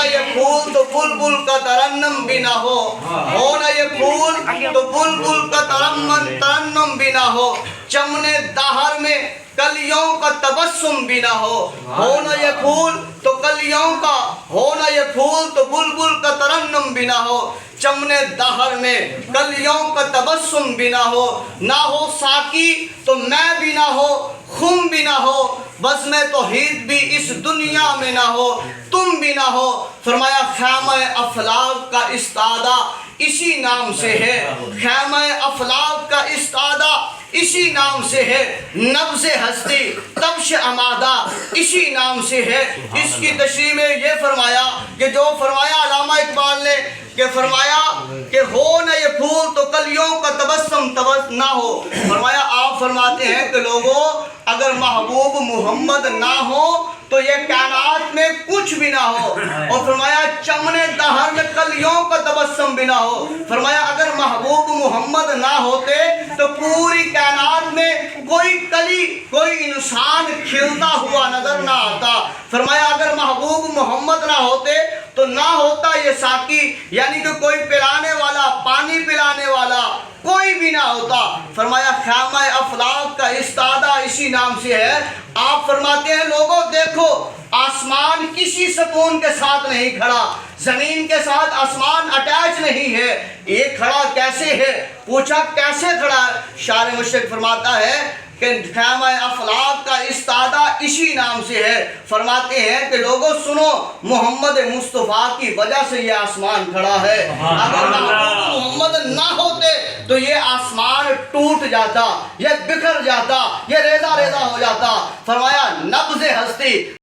یہ پھول تو بلبل کا ترنم بھی نہ ہو نہ یہ پھول تو بلبل کا ترنم بھی نہ ہو، چمن دہر میں کلیوں کا تبسم بھی نہ ہو نہ یہ پھول تو کلیوں کا، ہو نہ یہ پھول تو بلبل کا ترنم بھی نہ ہو، چمن دہر میں کلیوں کا تبسم بھی نہ ہو ساقی تو میں بھی نہ ہو، خم بھی نہ ہو، بس میں توحید بھی اس دنیا میں نہ ہو، تم بھی نہ ہو۔ فرمایا خیمہ افلاک کا استادہ اسی نام سے ہے، خیمہ افلاک کا استادہ اسی نام سے ہے، نبض ہستی تبش امادہ اسی نام سے ہے۔ اس کی تشریح میں یہ فرمایا کہ جو فرمایا علامہ اقبال نے کہ فرمایا کہ ہو نہ یہ پھول تو کلیوں کا تبسم نہ ہو۔ فرمایا آپ فرماتے ہیں کہ لوگوں اگر محبوب محمد نہ ہو تو یہ کائنات میں کچھ بھی نہ ہو، اور فرمایا چمن دہر میں کلیوں کا تبسم بھی نہ ہو۔ فرمایا اگر محبوب محمد نہ ہوتے تو پوری کائنات میں کوئی کلی، کوئی انسان کھلتا ہوا نظر نہ آتا۔ فرمایا اگر محبوب محمد نہ ہوتے تو نہ ہوتا یہ ساقی، یعنی کہ کوئی پلانے والا، پانی پلانے والا کوئی بھی نہ ہوتا۔ فرمایا خیمہ افلاک کا استادہ اسی نام سے ہے۔ آپ فرماتے ہیں لوگوں دیکھو آسمان کسی ستون کے ساتھ نہیں کھڑا، زمین کے ساتھ آسمان اٹیچ نہیں ہے، یہ کھڑا کیسے ہے؟ پوچھا کیسے کھڑا ہے؟ شاعر مشرق فرماتا ہے کہ خیمہ افلاک کا استادہ اسی نام سے ہے۔ فرماتے ہیں کہ لوگوں سنو محمد مصطفیٰ کی وجہ سے یہ آسمان کھڑا ہے، اگر محبوب محمد نہ ہوتے تو یہ آسمان ٹوٹ جاتا، یہ بکھر جاتا، یہ ریزہ ریزہ ہو جاتا۔ فرمایا نبض ہستی